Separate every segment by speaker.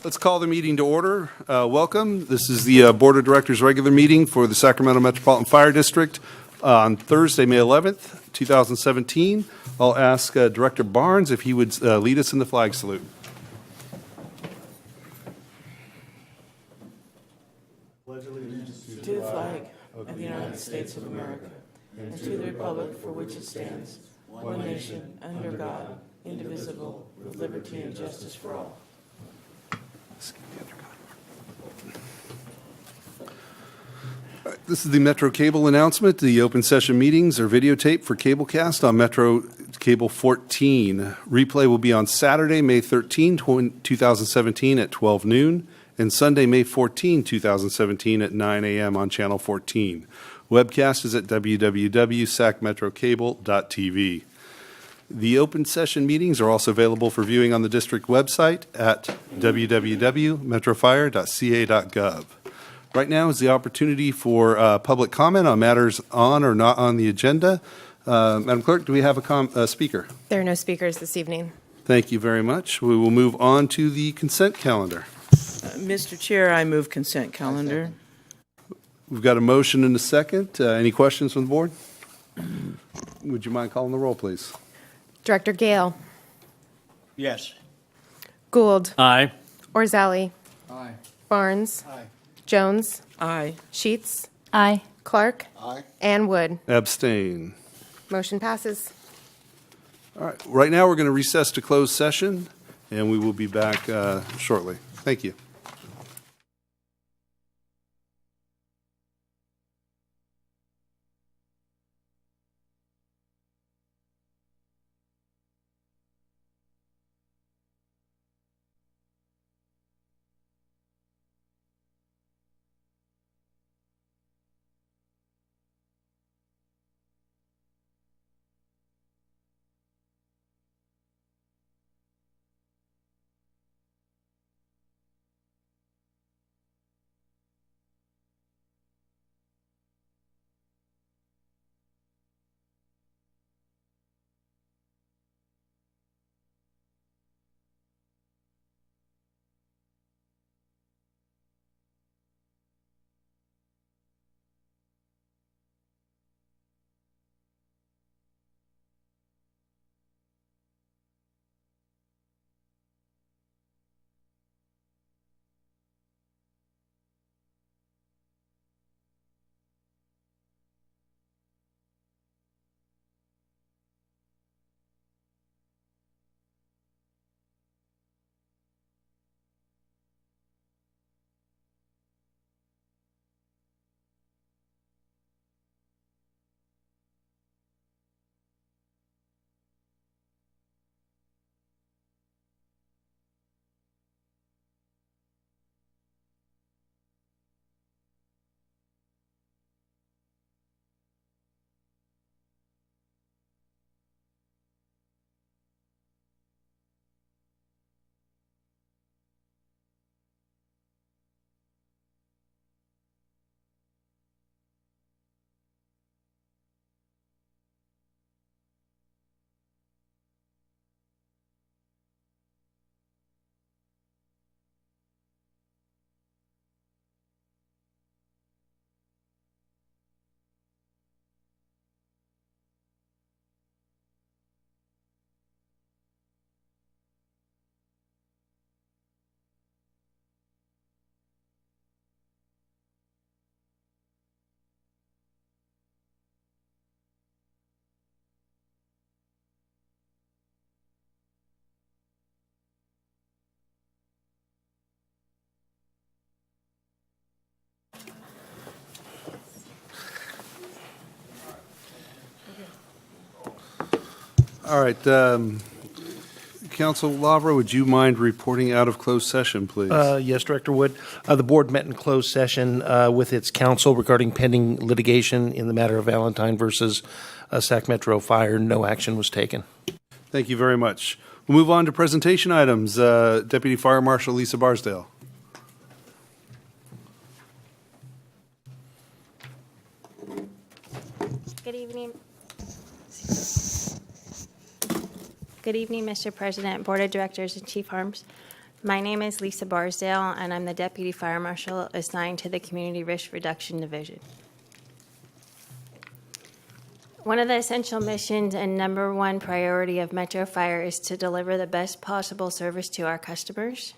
Speaker 1: Let's call the meeting to order. Welcome. This is the Board of Directors regular meeting for the Sacramento Metropolitan Fire District on Thursday, May 11th, 2017. I'll ask Director Barnes if he would lead us in the flag salute.
Speaker 2: To the flag of the United States of America and to the republic for which it stands, one nation, under God, indivisible, with liberty and justice for all.
Speaker 1: This is the Metro Cable announcement. The open session meetings are videotaped for Cablecast on Metro Cable 14. Replay will be on Saturday, May 13, 2017 at 12 noon and Sunday, May 14, 2017 at 9 a.m. on Channel 14. Webcast is at www.sacmetrocable.tv. The open session meetings are also available for viewing on the district website at www.metrofire.ca.gov. Right now is the opportunity for public comment on matters on or not on the agenda. Madam Clerk, do we have a speaker?
Speaker 3: There are no speakers this evening.
Speaker 1: Thank you very much. We will move on to the consent calendar.
Speaker 2: Mr. Chair, I move consent calendar.
Speaker 1: We've got a motion and a second. Any questions from the board? Would you mind calling the roll, please?
Speaker 3: Director Gale.
Speaker 4: Yes.
Speaker 3: Gould.
Speaker 4: Aye.
Speaker 3: Orzali.
Speaker 4: Aye.
Speaker 3: Barnes.
Speaker 4: Aye.
Speaker 3: Jones.
Speaker 2: Aye.
Speaker 3: Sheets.
Speaker 5: Aye.
Speaker 3: Clark.
Speaker 4: Aye.
Speaker 3: And Wood.
Speaker 1: Abstain.
Speaker 3: Motion passes.
Speaker 1: All right. Right now, we're going to recess to closed session, and we will be back shortly. Thank you. All right. Council Lavra, would you mind reporting out of closed session, please?
Speaker 6: Yes, Director Wood. The board met in closed session with its counsel regarding pending litigation in the matter of Valentine versus Sac Metro Fire. No action was taken.
Speaker 1: Thank you very much. We'll move on to presentation items. Deputy Fire Marshal Lisa Barsdale.
Speaker 5: Good evening. Good evening, Mr. President, Board of Directors, and Chief Harms. My name is Lisa Barsdale, and I'm the Deputy Fire Marshal assigned to the Community Risk Reduction Division. One of the essential missions and number one priority of Metro Fire is to deliver the best possible service to our customers.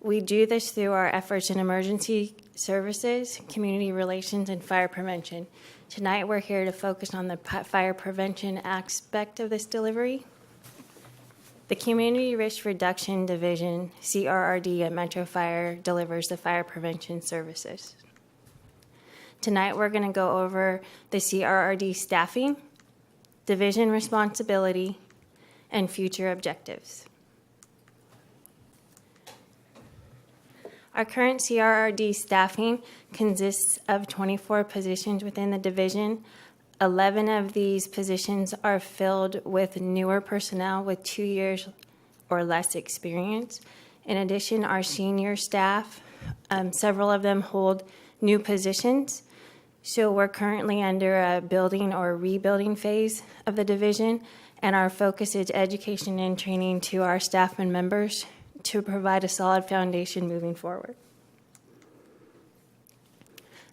Speaker 5: We do this through our efforts in emergency services, community relations, and fire prevention. Tonight, we're here to focus on the fire prevention aspect of this delivery. The Community Risk Reduction Division, CRRD at Metro Fire, delivers the fire prevention services. Tonight, we're going to go over the CRRD staffing, division responsibility, and future objectives. Our current CRRD staffing consists of 24 positions within the division. 11 of these positions are filled with newer personnel with 2 years or less experience. In addition, our senior staff, several of them hold new positions. So we're currently under a building or rebuilding phase of the division, and our focus is education and training to our staff and members to provide a solid foundation moving forward.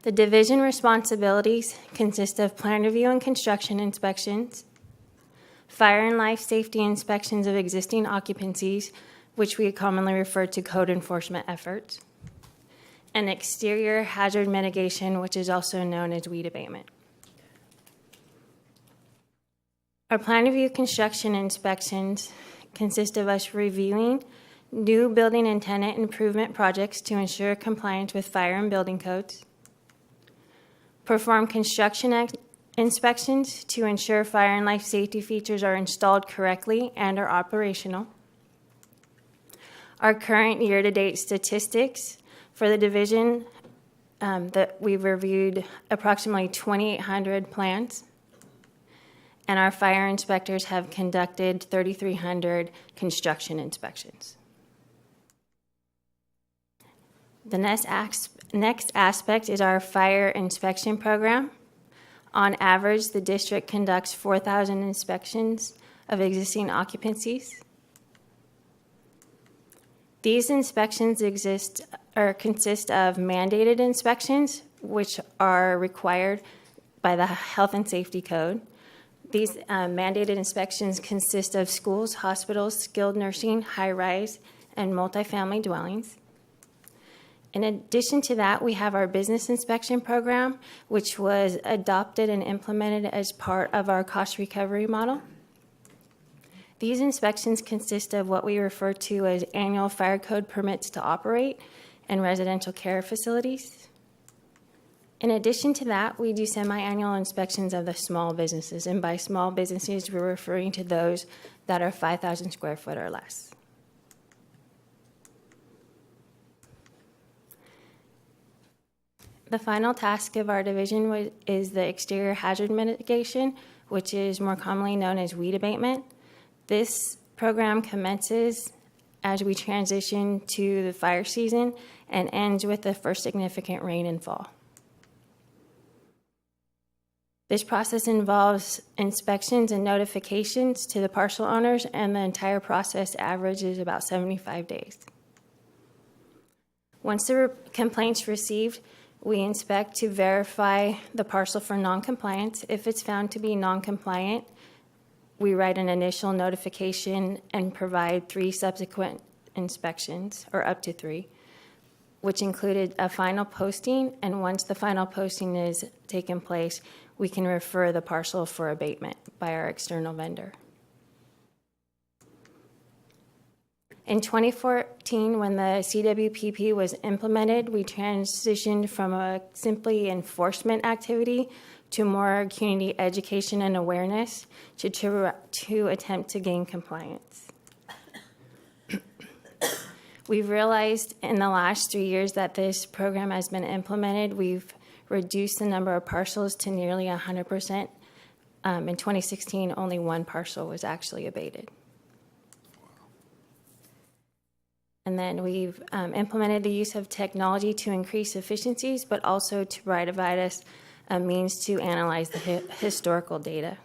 Speaker 5: The division responsibilities consist of plan review and construction inspections, fire and life safety inspections of existing occupancies, which we commonly refer to code enforcement efforts, and exterior hazard mitigation, which is also known as weed abatement. Our plan review construction inspections consist of us reviewing new building and tenant improvement projects to ensure compliance with fire and building codes, perform construction inspections to ensure fire and life safety features are installed correctly and are operational. Our current year-to-date statistics for the division, that we've reviewed approximately 2,800 plans, and our fire inspectors have conducted 3,300 construction inspections. The next aspect is our fire inspection program. On average, the district conducts 4,000 inspections of existing occupancies. These inspections consist of mandated inspections, which are required by the Health and Safety Code. These mandated inspections consist of schools, hospitals, skilled nursing, high-rise, and multifamily dwellings. In addition to that, we have our business inspection program, which was adopted and implemented as part of our cost recovery model. These inspections consist of what we refer to as annual fire code permits to operate and residential care facilities. In addition to that, we do semi-annual inspections of the small businesses, and by small businesses, we're referring to those that are 5,000 square foot or less. The final task of our division is the exterior hazard mitigation, which is more commonly known as weed abatement. This program commences as we transition to the fire season and ends with the first significant rain and fall. This process involves inspections and notifications to the parcel owners, and the entire process averages about 75 days. Once the complaint's received, we inspect to verify the parcel for noncompliance. If it's found to be noncompliant, we write an initial notification and provide 3 subsequent inspections, or up to 3, which included a final posting, and once the final posting is taken place, we can refer the parcel for abatement by our external vendor. In 2014, when the CWPP was implemented, we transitioned from a simply enforcement activity to more community education and awareness to attempt to gain compliance. We've realized in the last 3 years that this program has been implemented, we've reduced the number of parcels to nearly 100%. In 2016, only 1 parcel was actually abated. And then we've implemented the use of technology to increase efficiencies, but also to provide us a means to analyze the historical data.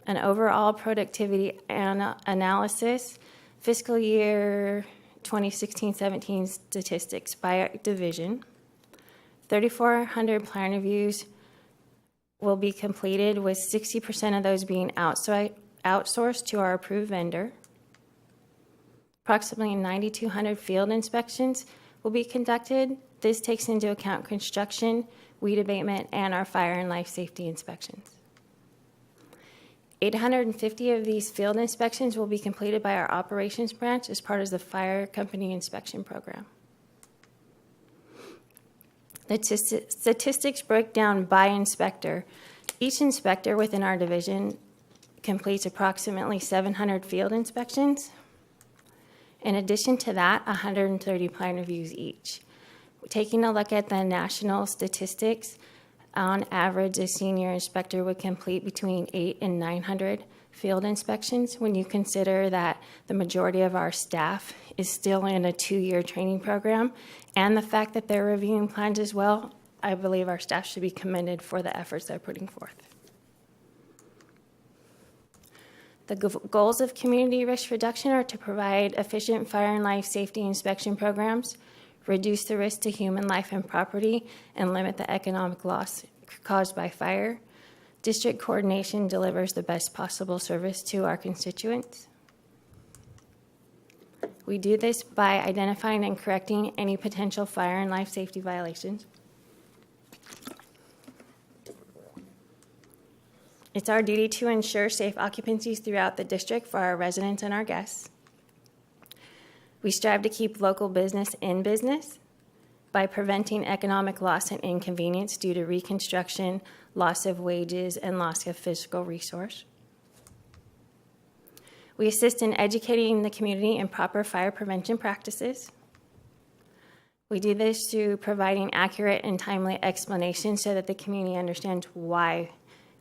Speaker 5: An overall productivity analysis fiscal year 2016-17 statistics by division. 3,400 plan reviews will be completed, with 60% of those being outsourced to our approved vendor. Approximately 9,200 field inspections will be conducted. This takes into account construction, weed abatement, and our fire and life safety inspections. 850 of these field inspections will be completed by our operations branch as part of the fire company inspection program. The statistics break down by inspector. Each inspector within our division completes approximately 700 field inspections. In addition to that, 130 plan reviews each. Taking a look at the national statistics, on average, a senior inspector would complete between 800 and 900 field inspections. When you consider that the majority of our staff is still in a 2-year training program, and the fact that they're reviewing plans as well, I believe our staff should be commended for the efforts they're putting forth. The goals of community risk reduction are to provide efficient fire and life safety inspection programs, reduce the risk to human life and property, and limit the economic loss caused by fire. District coordination delivers the best possible service to our constituents. We do this by identifying and correcting any potential fire and life safety violations. It's our duty to ensure safe occupancies throughout the district for our residents and our guests. We strive to keep local business in business by preventing economic loss and inconvenience due to reconstruction, loss of wages, and loss of physical resource. We assist in educating the community in proper fire prevention practices. We do this through providing accurate and timely explanations so that the community understands why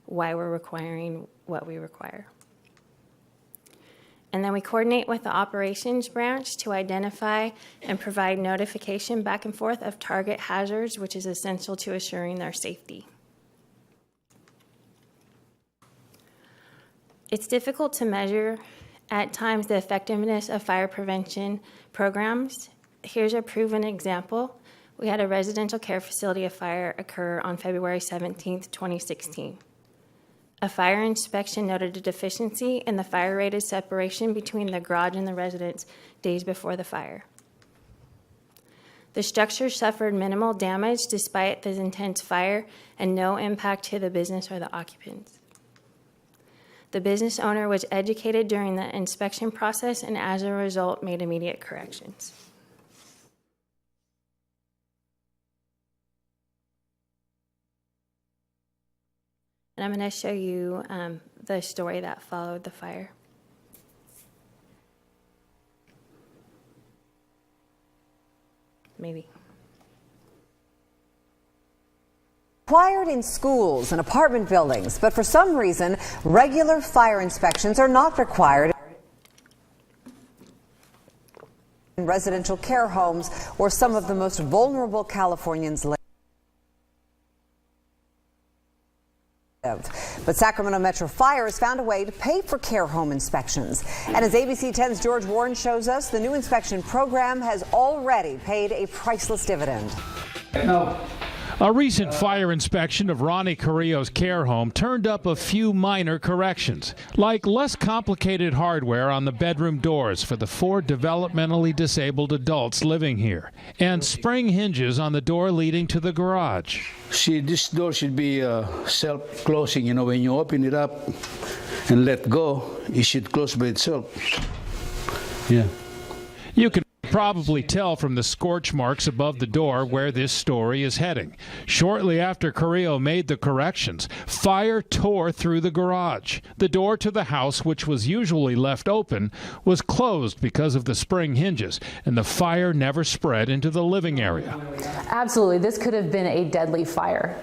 Speaker 5: we're requiring what we require. And then we coordinate with the operations branch to identify and provide notification back and forth of target hazards, which is essential to assuring their safety. It's difficult to measure at times the effectiveness of fire prevention programs. Here's a proven example. We had a residential care facility fire occur on February 17th, 2016. A fire inspection noted a deficiency in the fire-rated separation between the garage and the residence days before the fire. The structure suffered minimal damage despite the intense fire and no impact to the business or the occupants. The business owner was educated during the inspection process and as a result made immediate corrections. And I'm going to show you the story that followed the fire. Maybe.
Speaker 7: Required in schools and apartment buildings, but for some reason, regular fire inspections are not required in residential care homes where some of the most vulnerable Californians live. But Sacramento Metro Fire has found a way to pay for care home inspections. And as ABC 10's George Warren shows us, the new inspection program has already paid a priceless dividend.
Speaker 8: A recent fire inspection of Ronnie Carrillo's care home turned up a few minor corrections, like less complicated hardware on the bedroom doors for the 4 developmentally disabled adults living here, and spring hinges on the door leading to the garage.
Speaker 9: See, this door should be self-closing. You know, when you open it up and let go, it should close by itself. Yeah.
Speaker 8: You can probably tell from the scorch marks above the door where this story is heading. Shortly after Carrillo made the corrections, fire tore through the garage. The door to the house, which was usually left open, was closed because of the spring hinges, and the fire never spread into the living area.
Speaker 10: Absolutely, this could have been a deadly fire.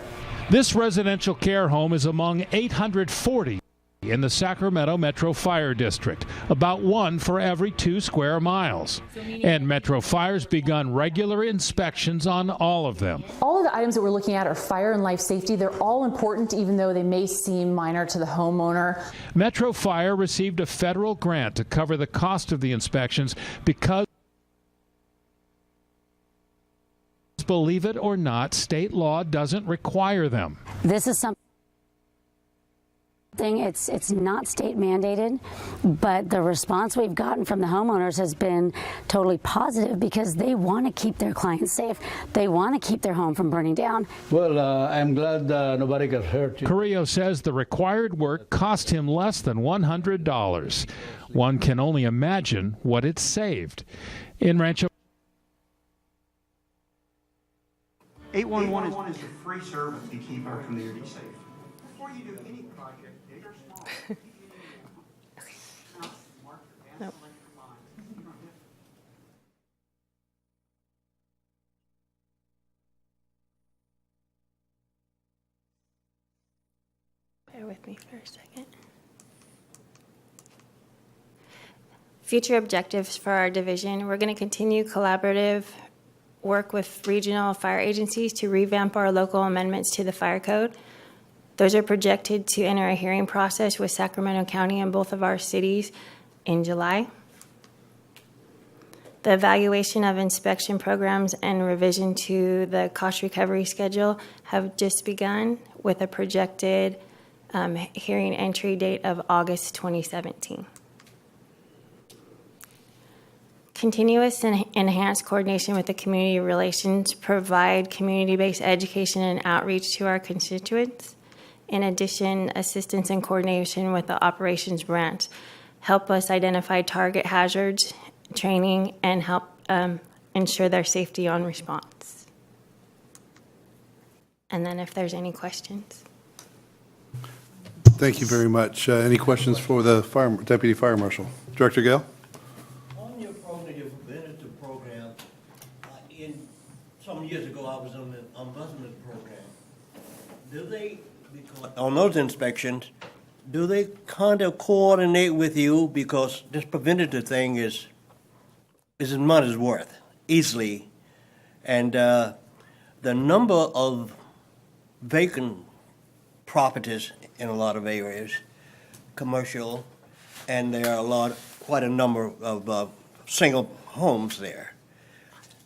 Speaker 8: This residential care home is among 840 in the Sacramento Metro Fire District, about 1 for every 2 square miles. And Metro Fire's begun regular inspections on all of them.
Speaker 10: All of the items that we're looking at are fire and life safety. They're all important, even though they may seem minor to the homeowner.
Speaker 8: Metro Fire received a federal grant to cover the cost of the inspections because, believe it or not, state law doesn't require them.
Speaker 11: This is something, it's not state mandated, but the response we've gotten from the homeowners has been totally positive because they want to keep their clients safe. They want to keep their home from burning down.
Speaker 9: Well, I'm glad nobody got hurt.
Speaker 8: Carrillo says the required work cost him less than $100. One can only imagine what it saved. In Rancho
Speaker 4: 811 is a free service to keep our community safe. Before you do any project, big or small.
Speaker 3: Nope.
Speaker 5: Bear with me for a second. Future objectives for our division. We're going to continue collaborative work with regional fire agencies to revamp our local amendments to the fire code. Those are projected to enter a hearing process with Sacramento County and both of our cities in July. The evaluation of inspection programs and revision to the cost recovery schedule have just begun with a projected hearing entry date of August 2017. Continuous and enhanced coordination with the community relations provide community-based education and outreach to our constituents. In addition, assistance and coordination with the operations branch help us identify target hazards, training, and help ensure their safety on response. And then if there's any questions.
Speaker 1: Thank you very much. Any questions for the Deputy Fire Marshal? Director Gale?
Speaker 12: On your program, your preventative program, some years ago I was on the ombudsman program. Do they, because on those inspections, do they kind of coordinate with you, because this preventative thing is as money's worth, easily, and the number of vacant properties in a lot of areas, commercial, and there are quite a number of single homes there.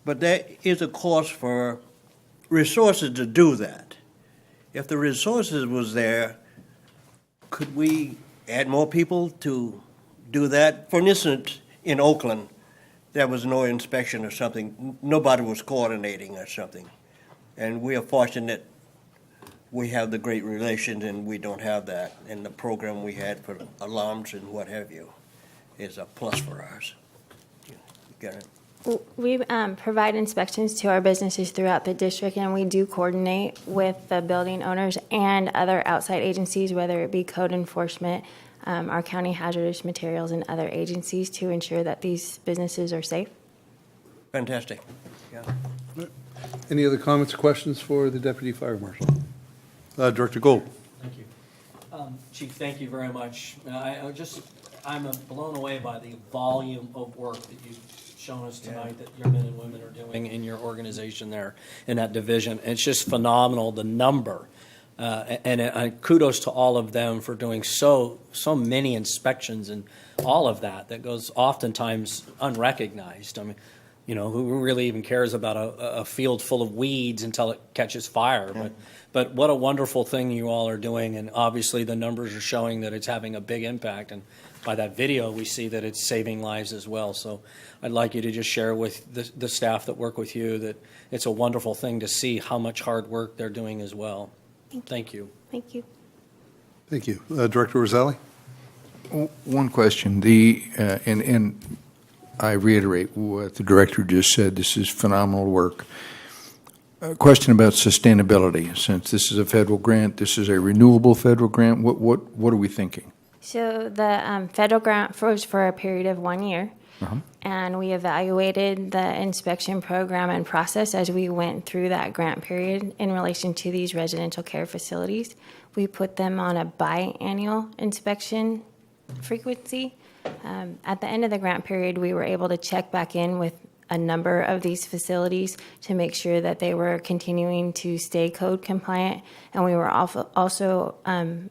Speaker 12: But there is a cost for resources to do that. If the resources was there, could we add more people to do that? For instance, in Oakland, there was no inspection or something. Nobody was coordinating or something. And we are fortunate we have the great relations and we don't have that. And the program we had for alarms and what have you is a plus for us. You got it?
Speaker 5: We provide inspections to our businesses throughout the district, and we do coordinate with the building owners and other outside agencies, whether it be code enforcement, our county hazardous materials, and other agencies to ensure that these businesses are safe.
Speaker 12: Fantastic. Yeah.
Speaker 1: Any other comments or questions for the Deputy Fire Marshal? Director Gold.
Speaker 13: Thank you. Chief, thank you very much. I'm blown away by the volume of work that you've shown us tonight that your men and women are doing in your organization there in that division. It's just phenomenal, the number. And kudos to all of them for doing so many inspections and all of that goes oftentimes unrecognized. I mean, you know, who really even cares about a field full of weeds until it catches fire? Yeah. But what a wonderful thing you all are doing, and obviously the numbers are showing that it's having a big impact, and by that video we see that it's saving lives as well. So I'd like you to just share with the staff that work with you that it's a wonderful thing to see how much hard work they're doing as well. Thank you.
Speaker 5: Thank you.
Speaker 1: Thank you. Director Rosali?
Speaker 14: One question. And I reiterate what the director just said. This is phenomenal work. A question about sustainability. Since this is a federal grant, this is a renewable federal grant. What are we thinking?
Speaker 5: So the federal grant was for a period of 1 year. And we evaluated the inspection program and process as we went through that grant period in relation to these residential care facilities. We put them on a biannual inspection frequency. At the end of the grant period, we were able to check back in with a number of these facilities to make sure that they were continuing to stay code compliant. And we were also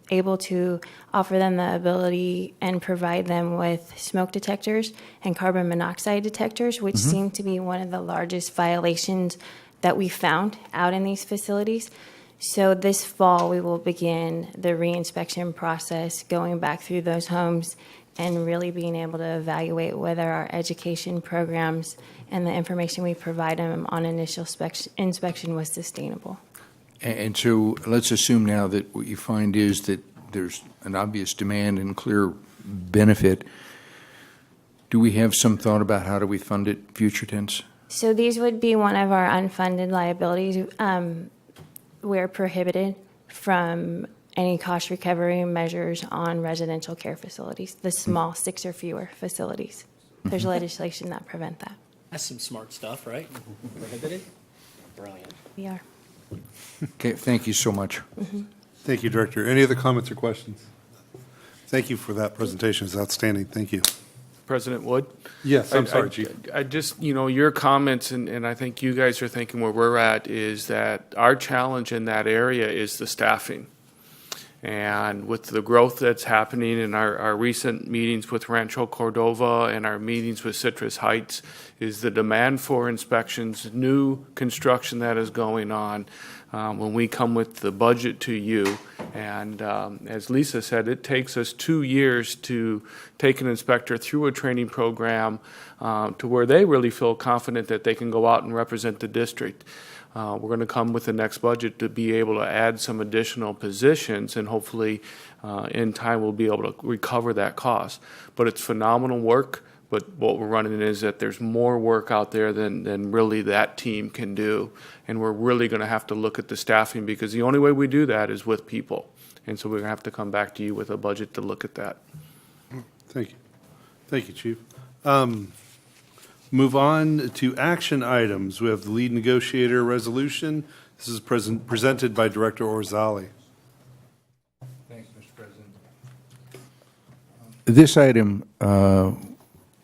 Speaker 5: able to offer them the ability and provide them with smoke detectors and carbon monoxide detectors, which seem to be one of the largest violations that we found out in these facilities. So this fall, we will begin the reinspection process, going back through those homes and really being able to evaluate whether our education programs and the information we provide them on initial inspection was sustainable.
Speaker 14: And so let's assume now that what you find is that there's an obvious demand and clear benefit. Do we have some thought about how do we fund it, future tense?
Speaker 5: So these would be one of our unfunded liabilities. We're prohibited from any cost recovery measures on residential care facilities, the small 6 or fewer facilities. There's legislation that prevent that.
Speaker 13: That's some smart stuff, right? Prohibited? Brilliant.
Speaker 5: We are.
Speaker 14: Okay, thank you so much.
Speaker 1: Thank you, Director. Any other comments or questions? Thank you for that presentation. It's outstanding. Thank you.
Speaker 15: President Wood?
Speaker 1: Yes, I'm sorry, Chief.
Speaker 15: I just, your comments, and I think you guys are thinking where we're at, is that our challenge in that area is the staffing. And with the growth that's happening in our recent meetings with Rancho Cordova and our meetings with Citrus Heights, is the demand for inspections, new construction that is going on. When we come with the budget to you, and as Lisa said, it takes us 2 years to take an inspector through a training program to where they really feel confident that they can go out and represent the district. We're going to come with the next budget to be able to add some additional positions, and hopefully in time we'll be able to recover that cost. But it's phenomenal work. But what we're running is that there's more work out there than really that team can do. And we're really going to have to look at the staffing, because the only way we do that is with people. And so we're going to have to come back to you with a budget to look at that.
Speaker 1: Thank you. Thank you, Chief. Move on to action items. We have the lead negotiator resolution. This is presented by Director Orzali.
Speaker 14: Thanks, Mr. President. This item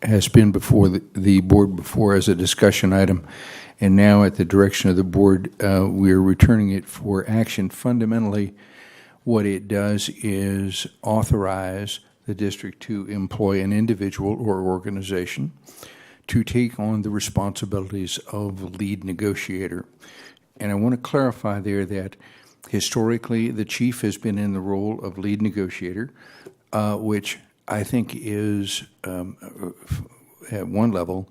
Speaker 14: has been before the board before as a discussion item, and now at the direction of the board, we are returning it for action. Fundamentally, what it does is authorize the district to employ an individual or organization to take on the responsibilities of lead negotiator. And I want to clarify there that historically the chief has been in the role of lead negotiator, which I think is, at one level,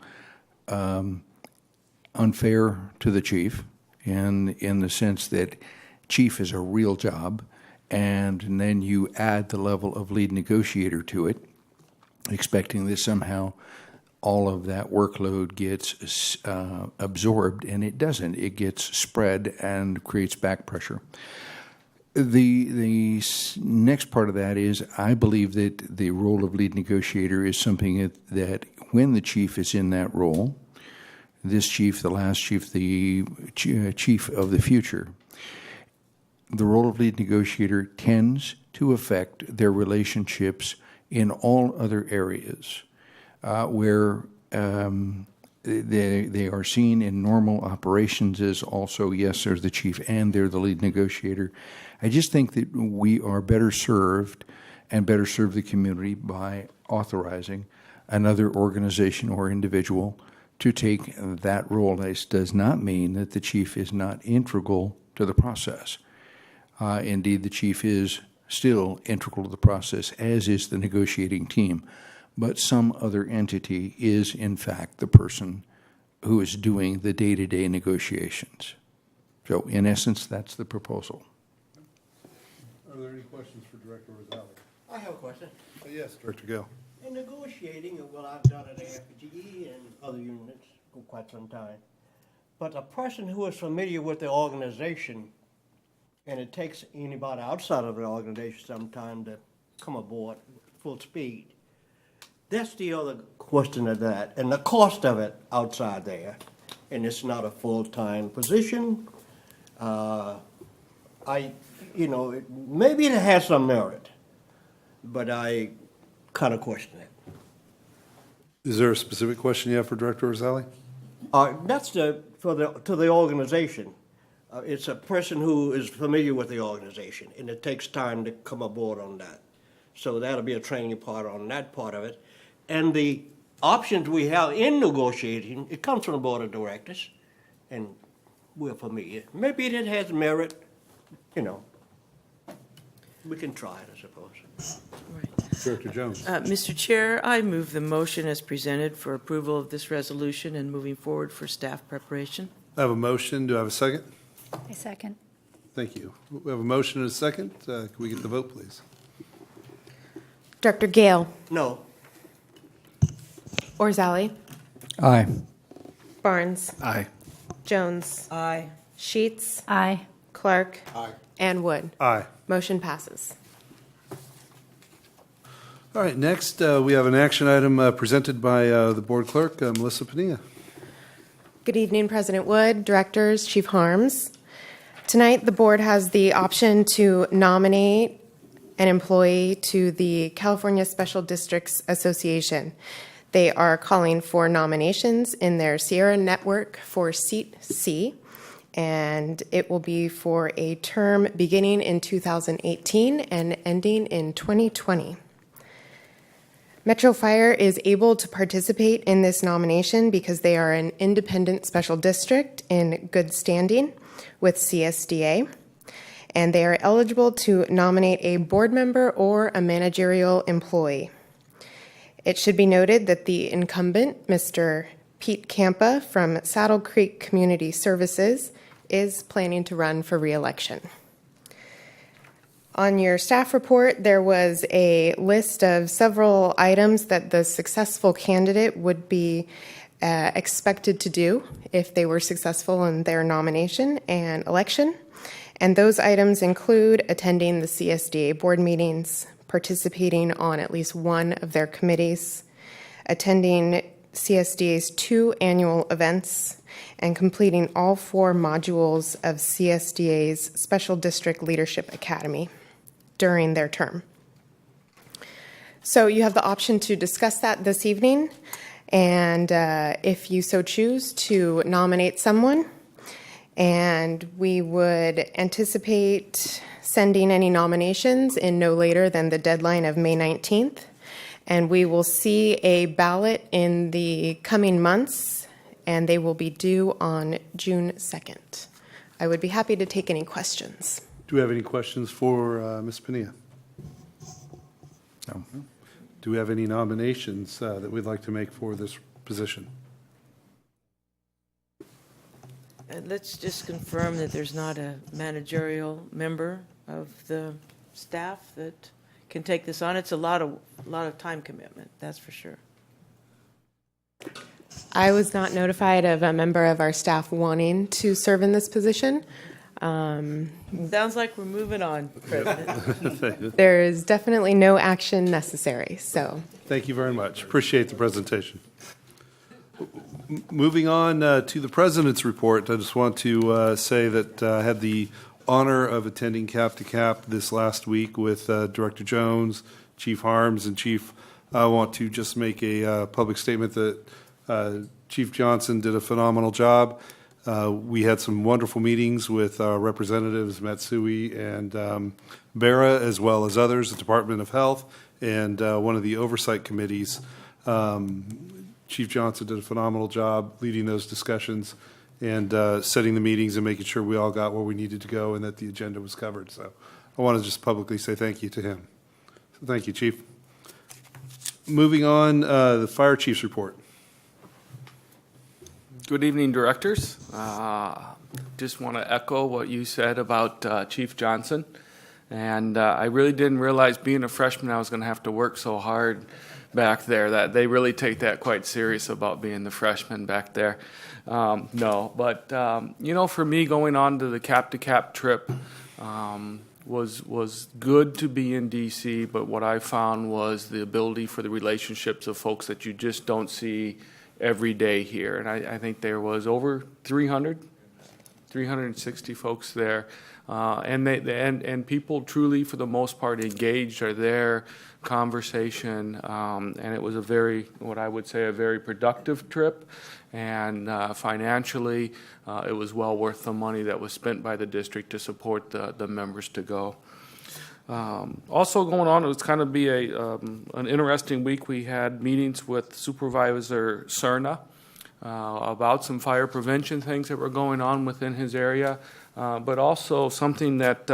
Speaker 14: unfair to the chief, in the sense that chief is a real job, and then you add the level of lead negotiator to it, expecting that somehow all of that workload gets absorbed, and it doesn't. It gets spread and creates back pressure. The next part of that is I believe that the role of lead negotiator is something that when the chief is in that role, this chief, the last chief, the chief of the future, the role of lead negotiator tends to affect their relationships in all other areas where they are seen in normal operations as also, yes, there's the chief and they're the lead negotiator. I just think that we are better served and better serve the community by authorizing another organization or individual to take that role. This does not mean that the chief is not integral to the process. Indeed, the chief is still integral to the process, as is the negotiating team. But some other entity is, in fact, the person who is doing the day-to-day negotiations. So, in essence, that's the proposal.
Speaker 1: Are there any questions for Director Orzali?
Speaker 12: I have a question.
Speaker 1: Yes, Director Gale.
Speaker 12: In negotiating, well, I've done it at AFPGE and other units for quite some time. But a person who is familiar with the organization, and it takes anybody outside of the organization some time to come aboard full speed, That's the other question of that, and the cost of it outside there, and it's not a full-time position. Maybe it has some merit, but I kind of question it.
Speaker 1: Is there a specific question you have for Director Rosali?
Speaker 12: That's to the organization. It's a person who is familiar with the organization, and it takes time to come aboard on that. So that'll be a training part on that part of it. And the options we have in negotiating, it comes from the board of directors, and we're familiar. Maybe it has merit, we can try it, I suppose.
Speaker 1: Director Jones.
Speaker 2: Mr. Chair, I move the motion as presented for approval of this resolution and moving forward for staff preparation.
Speaker 1: I have a motion. Do I have a second?
Speaker 11: I second.
Speaker 1: Thank you. We have a motion and a second. Can we get the vote, please?
Speaker 3: Director Gale.
Speaker 12: No.
Speaker 3: Orzali.
Speaker 14: Aye.
Speaker 3: Barnes.
Speaker 14: Aye.
Speaker 3: Jones.
Speaker 2: Aye.
Speaker 3: Sheets.
Speaker 11: Aye.
Speaker 3: Clark.
Speaker 1: Aye.
Speaker 3: And Wood.
Speaker 1: Aye.
Speaker 3: Motion passes.
Speaker 1: All right, next we have an action item presented by the board clerk, Melissa Padilla.
Speaker 3: Good evening, President Wood, directors, Chief Harms. Tonight, the board has the option to nominate an employee to the California Special Districts Association. They are calling for nominations in their Sierra Network for Seat C, and it will be for a term beginning in 2018 and ending in 2020. Metro Fire is able to participate in this nomination because they are an independent special district in good standing with CSDA, and they are eligible to nominate a board member or a managerial employee. It should be noted that the incumbent, Mr. Pete Campa from Saddle Creek Community Services, is planning to run for re-election. On your staff report, there was a list of several items that the successful candidate would be expected to do if they were successful in their nomination and election. And those items include attending the CSDA board meetings, participating on at least one of their committees, attending CSDA's 2 annual events, and completing all 4 modules of CSDA's Special District Leadership Academy during their term. So you have the option to discuss that this evening, and if you so choose, to nominate someone. And we would anticipate sending any nominations in no later than the deadline of May 19th. And we will see a ballot in the coming months, and they will be due on June 2nd. I would be happy to take any questions.
Speaker 1: Do we have any questions for Ms. Padilla?
Speaker 14: No.
Speaker 1: Do we have any nominations that we'd like to make for this position?
Speaker 2: Let's just confirm that there's not a managerial member of the staff that can take this on. It's a lot of time commitment, that's for sure.
Speaker 3: I was not notified of a member of our staff wanting to serve in this position.
Speaker 2: Sounds like we're moving on, President.
Speaker 3: There is definitely no action necessary, so.
Speaker 1: Thank you very much. Appreciate the presentation. Moving on to the President's report, I just want to say that I had the honor of attending Cap to Cap this last week with Director Jones, Chief Harms, and Chief. I want to just make a public statement that Chief Johnson did a phenomenal job. We had some wonderful meetings with Representatives Matsui and Barra, as well as others, the Department of Health, and one of the oversight committees. Chief Johnson did a phenomenal job leading those discussions and setting the meetings and making sure we all got where we needed to go and that the agenda was covered. So I want to just publicly say thank you to him. So thank you, Chief. Moving on, the Fire Chief's report.
Speaker 15: Good evening, directors. Just want to echo what you said about Chief Johnson. And I really didn't realize being a freshman I was going to have to work so hard back there. That they really take that quite serious about being the freshman back there. For me, going on to the Cap to Cap trip was good to be in DC, but what I found was the ability for the relationships of folks that you just don't see every day here. And I think there was over 360 folks there. And people truly, for the most part, engaged, are there, conversation, and it was a very, what I would say, a very productive trip. And financially, it was well worth the money that was spent by the district to support the members to go. Also going on, it was kind of be an interesting week. We had meetings with Supervisor Cerna about some fire prevention things that were going on within his area, but also something that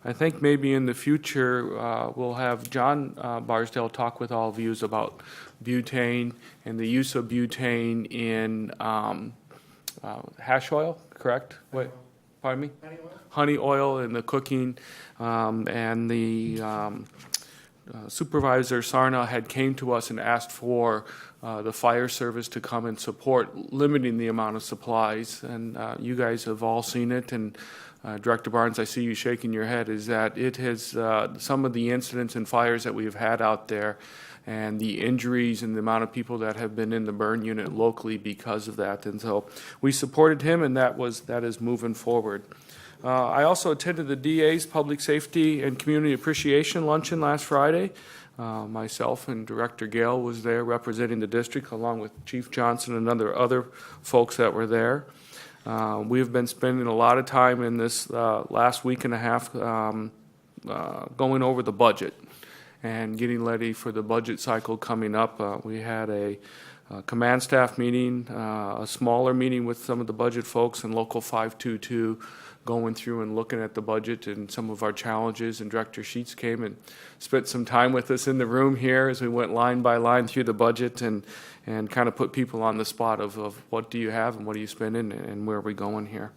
Speaker 15: I think maybe in the future we'll have John Barsdale talk with all of you about butane and the use of butane in hash oil, correct? Wait, pardon me? Honey oil in the cooking, and the Supervisor Sarna had came to us and asked for the fire service to come and support limiting the amount of supplies, and you guys have all seen it, and Director Barnes, I see you shaking your head, is that it has some of the incidents and fires that we've had out there and the injuries and the amount of people that have been in the burn unit locally because of that. And so we supported him, and that is moving forward. I also attended the DA's Public Safety and Community Appreciation Luncheon last Friday. Myself and Director Gale was there representing the district, along with Chief Johnson and other folks that were there. We have been spending a lot of time in this last week and a half going over the budget and getting ready for the budget cycle coming up. We had a command staff meeting, a smaller meeting with some of the budget folks, and Local 522 going through and looking at the budget and some of our challenges. And Director Sheets came and spent some time with us in the room here as we went line by line through the budget and kind of put people on the spot of what do you have and what are you spending and where are we going here.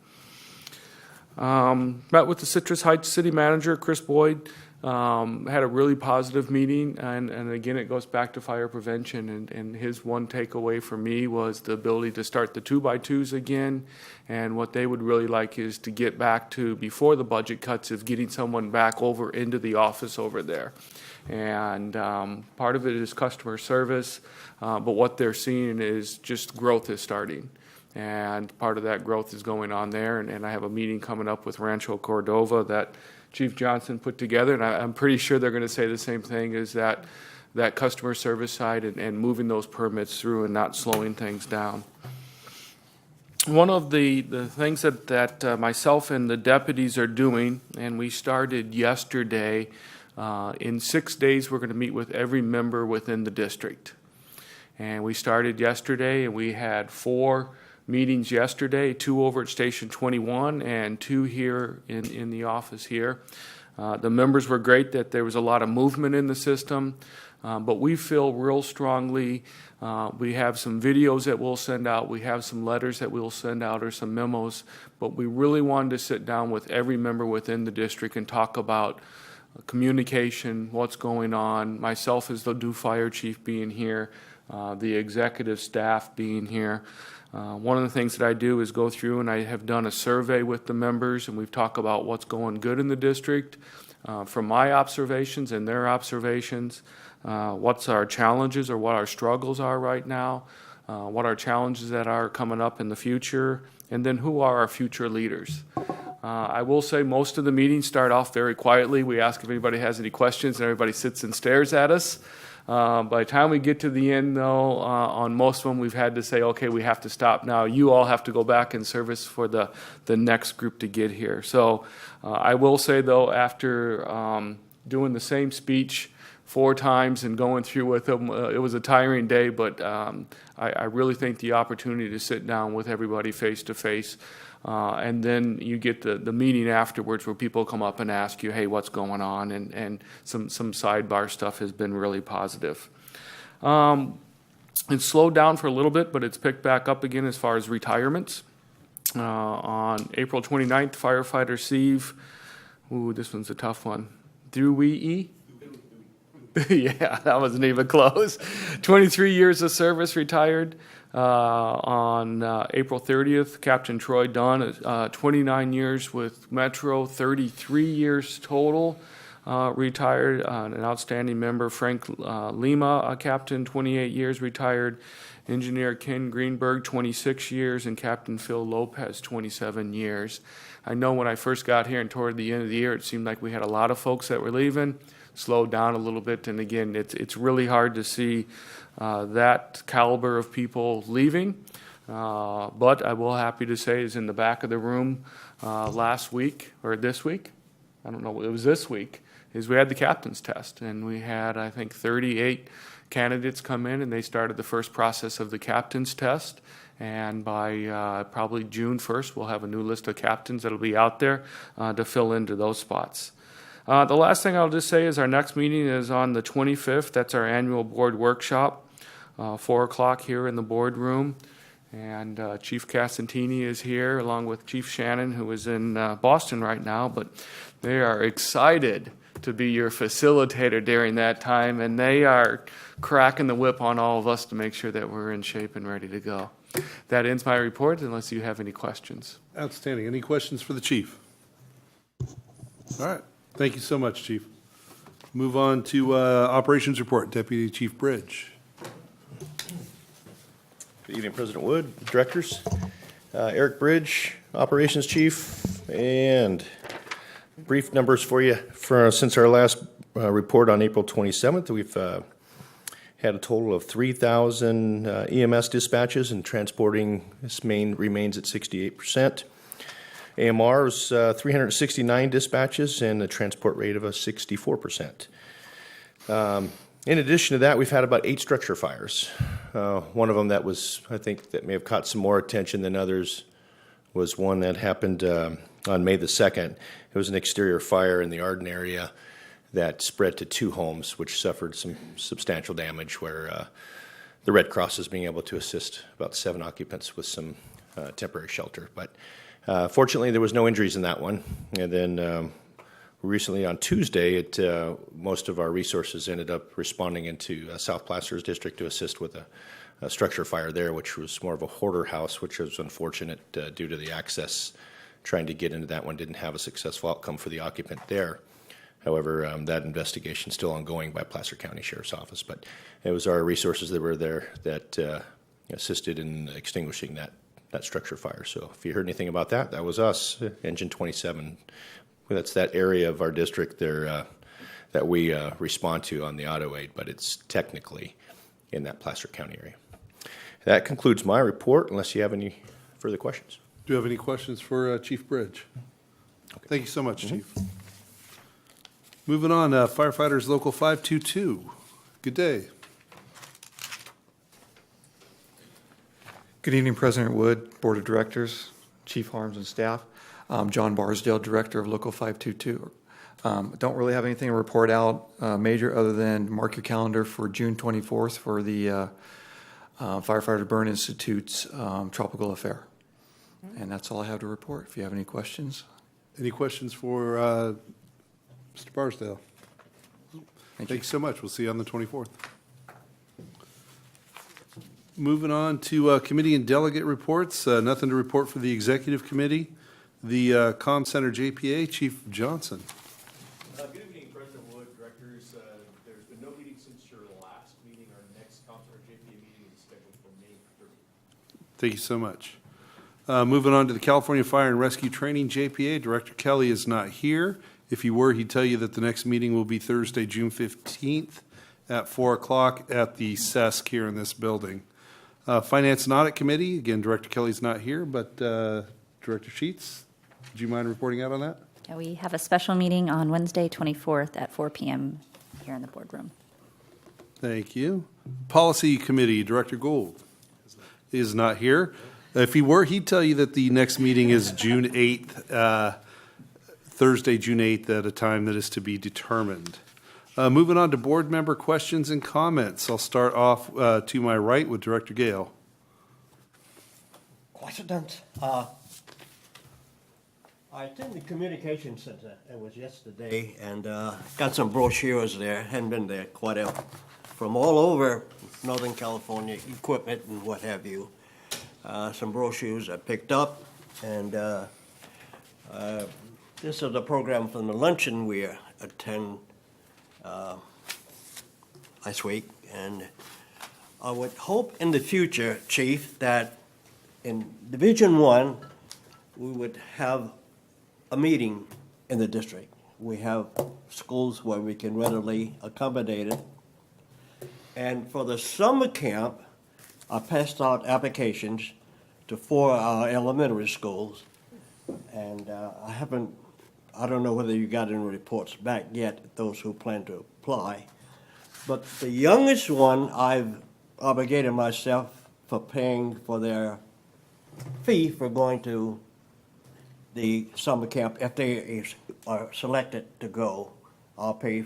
Speaker 15: Met with the Citrus Heights City Manager, Chris Boyd. Had a really positive meeting, and again, it goes back to fire prevention, and his one takeaway for me was the ability to start the 2x2s again, and what they would really like is to get back to, before the budget cuts, of getting someone back over into the office over there. And part of it is customer service, but what they're seeing is just growth is starting. And part of that growth is going on there, and I have a meeting coming up with Rancho Cordova that Chief Johnson put together, and I'm pretty sure they're going to say the same thing, is that customer service side and moving those permits through and not slowing things down. One of the things that myself and the deputies are doing, and we started yesterday, in 6 days we're going to meet with every member within the district. And we started yesterday, and we had 4 meetings yesterday, 2 over at Station 21 and 2 here in the office here. The members were great, that there was a lot of movement in the system, but we feel real strongly. We have some videos that we'll send out. We have some letters that we'll send out, or some memos, but we really wanted to sit down with every member within the district and talk about communication, what's going on, myself as the new fire chief being here, the executive staff being here. One of the things that I do is go through, and I have done a survey with the members, and we've talked about what's going good in the district, from my observations and their observations, what's our challenges or what our struggles are right now, what our challenges that are coming up in the future, and then who are our future leaders. I will say most of the meetings start off very quietly. We ask if anybody has any questions, and everybody sits and stares at us. By the time we get to the end, though, on most of them, we've had to say, okay, we have to stop now. You all have to go back in service for the next group to get here. So I will say, though, after doing the same speech 4 times and going through with them, it was a tiring day, but I really think the opportunity to sit down with everybody face to face, and then you get the meeting afterwards where people come up and ask you, hey, what's going on? And some sidebar stuff has been really positive. It's slowed down for a little bit, but it's picked back up again as far as retirements. On April 29th, firefighter Steve, this one's a tough one, Dewey Yeah, that wasn't even close. 23 years of service, retired on April 30th. Captain Troy Dunn, 29 years with Metro, 33 years total. Retired. An outstanding member, Frank Lima, a captain, 28 years, retired. Engineer Ken Greenberg, 26 years, and Captain Phil Lopez, 27 years. I know when I first got here and toward the end of the year, it seemed like we had a lot of folks that were leaving. Slowed down a little bit, and again, it's really hard to see that caliber of people leaving. But I will happy to say is in the back of the room last week or this week, I don't know, it was this week, is we had the captain's test, and we had, I think, 38 candidates come in, and they started the first process of the captain's test. And by probably June 1st, we'll have a new list of captains that'll be out there to fill into those spots. The last thing I'll just say is our next meeting is on the 25th. That's our annual board workshop, 4 o'clock here in the boardroom. And Chief Casantini is here along with Chief Shannon, who is in Boston right now. But they are excited to be your facilitator during that time. And they are cracking the whip on all of us to make sure that we're in shape and ready to go. That ends my report unless you have any questions.
Speaker 1: Outstanding. Any questions for the chief? All right. Thank you so much, Chief. Move on to operations report. Deputy Chief Bridge.
Speaker 16: Good evening, President Wood, directors. Eric Bridge, operations chief, and brief numbers for you. Since our last report on April 27th, we've had a total of 3,000 EMS dispatches, and transporting this main remains at 68%. AMR was 369 dispatches and a transport rate of a 64%. In addition to that, we've had about 8 structure fires. One of them that was, I think, that may have caught some more attention than others was one that happened on May the 2nd. It was an exterior fire in the Arden area that spread to 2 homes, which suffered some substantial damage, where the Red Cross is being able to assist about 7 occupants with some temporary shelter. But fortunately, there was no injuries in that one. And then recently on Tuesday, most of our resources ended up responding into South Placer's district to assist with a structure fire there, which was more of a hoarder house, which was unfortunate due to the access. Trying to get into that one didn't have a successful outcome for the occupant there. However, that investigation is still ongoing by Placer County Sheriff's Office. But it was our resources that were there that assisted in extinguishing that structure fire. So if you heard anything about that, that was us, Engine 27. That's that area of our district there that we respond to on the auto aid, but it's technically in that Placer County area. That concludes my report, unless you have any further questions.
Speaker 1: Do you have any questions for Chief Bridge? Okay. Thank you so much, Chief. Moving on, firefighters local 522. Good day.
Speaker 17: Good evening, President Wood, Board of Directors, Chief Harms, and staff. John Barsdale, Director of Local 522. Don't really have anything to report out major other than mark your calendar for June 24th for the Firefighter Burn Institute's Tropical Affair. And that's all I have to report. If you have any questions.
Speaker 1: Any questions for Mr. Barsdale? Thank you so much. We'll see you on the 24th. Moving on to committee and delegate reports. Nothing to report for the executive committee. The Comm Center JPA, Chief Johnson.
Speaker 18: Good evening, President Wood, directors. There's been no meeting since your last meeting. Our next Comm Center JPA meeting is scheduled for May 30th.
Speaker 1: Thank you so much. Moving on to the California Fire and Rescue Training JPA, Director Kelly is not here. If he were, he'd tell you that the next meeting will be Thursday, June 15th at 4 o'clock at the CESC here in this building. Finance and Audit Committee, again, Director Kelly's not here, but Director Sheets, do you mind reporting out on that?
Speaker 19: Yeah, we have a special meeting on Wednesday, 24th at 4 p.m. here in the boardroom.
Speaker 1: Thank you. Policy Committee, Director Gould is not here. If he were, he'd tell you that the next meeting is June 8th, Thursday, June 8th, at a time that is to be determined. Moving on to board member questions and comments. I'll start off to my right with Director Gale.
Speaker 12: I attended the communication center. It was yesterday, and got some brochures there. Hadn't been there quite a from all over Northern California, equipment and what have you. Some brochures I picked up, and this is a program from the luncheon we attend last week, and I would hope in the future, Chief, that in Division 1, we would have a meeting in the district. We have schools where we can readily accommodate it. And for the summer camp, I passed out applications to 4 elementary schools. And I don't know whether you got any reports back yet, those who plan to apply. But the youngest one, I've obligated myself for paying for their fee for going to the summer camp. If they are selected to go, I'll pay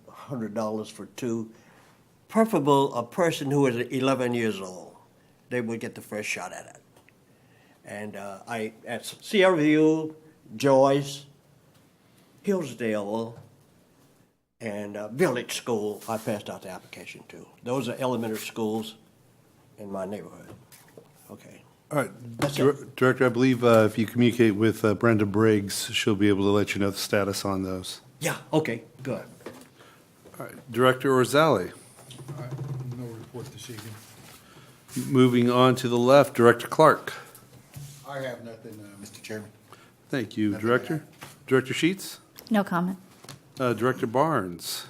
Speaker 12: $100 for 2. Preferable a person who is 11 years old. They would get the first shot at it. And at Sierra View, Joyce, Hillsdale, and Village School, I passed out the application to. Those are elementary schools in my neighborhood. Okay.
Speaker 1: All right, Director, I believe if you communicate with Brenda Briggs, she'll be able to let you know the status on those.
Speaker 12: Yeah, okay, good.
Speaker 1: All right, Director Orzali.
Speaker 14: No report this evening.
Speaker 1: Moving on to the left, Director Clark.
Speaker 14: I have nothing, Mr. Chairman.
Speaker 1: Thank you, Director. Director Sheets?
Speaker 19: No comment.
Speaker 1: Director Barnes?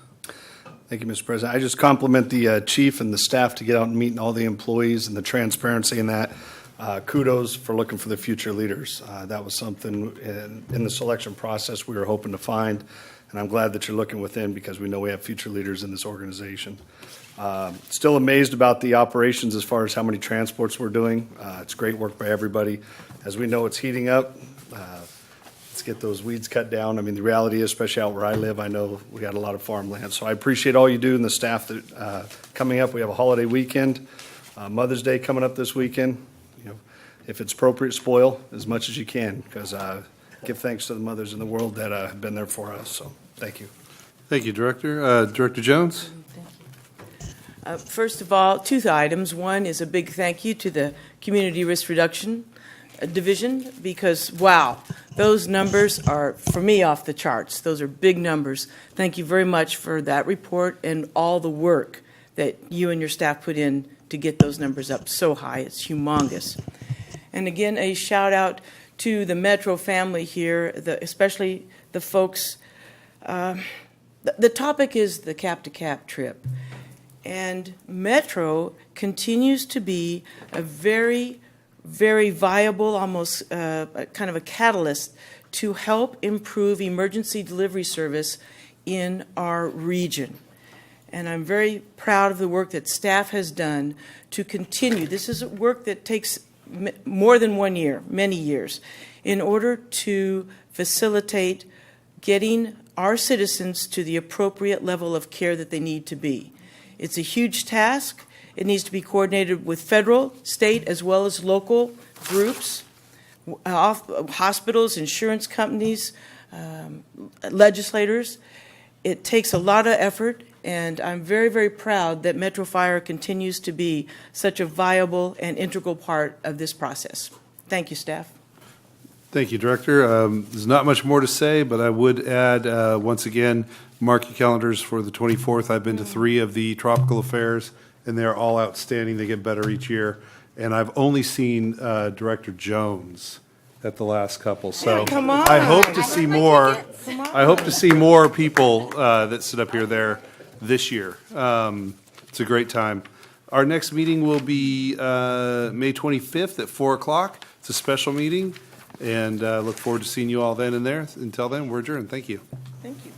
Speaker 20: Thank you, Mr. President. I just compliment the chief and the staff to get out and meet all the employees and the transparency in that. Kudos for looking for the future leaders. That was something in the selection process we were hoping to find, and I'm glad that you're looking within because we know we have future leaders in this organization. Still amazed about the operations as far as how many transports we're doing. It's great work by everybody. As we know, it's heating up. Let's get those weeds cut down. I mean, the reality is, especially out where I live, I know we got a lot of farmland. So I appreciate all you do and the staff that coming up. We have a holiday weekend, Mother's Day coming up this weekend. You know, if it's appropriate, spoil as much as you can because give thanks to the mothers in the world that have been there for us. So thank you.
Speaker 1: Thank you, Director. Director Jones?
Speaker 2: First of all, 2 items. One is a big thank you to the Community Risk Reduction Division because, wow, those numbers are, for me, off the charts. Those are big numbers. Thank you very much for that report and all the work that you and your staff put in to get those numbers up so high. It's humongous. And again, a shout out to the Metro family here, especially the folks. The topic is the cap-to-cap trip. And Metro continues to be a very, very viable, almost kind of a catalyst to help improve emergency delivery service in our region. And I'm very proud of the work that staff has done to continue. This is work that takes more than 1 year, many years, in order to facilitate getting our citizens to the appropriate level of care that they need to be. It's a huge task. It needs to be coordinated with federal, state, as well as local groups, hospitals, insurance companies, legislators. It takes a lot of effort, and I'm very, very proud that Metro Fire continues to be such a viable and integral part of this process. Thank you, staff.
Speaker 1: Thank you, Director. There's not much more to say, but I would add, once again, mark your calendars for the 24th. I've been to 3 of the tropical affairs, and they're all outstanding. They get better each year. And I've only seen Director Jones at the last couple. So
Speaker 2: come on.
Speaker 1: I hope to see more. I hope to see more people that sit up here there this year. It's a great time. Our next meeting will be May 25th at 4 o'clock. It's a special meeting, and look forward to seeing you all then and there. Until then, we're adjourned. Thank you.
Speaker 2: Thank you.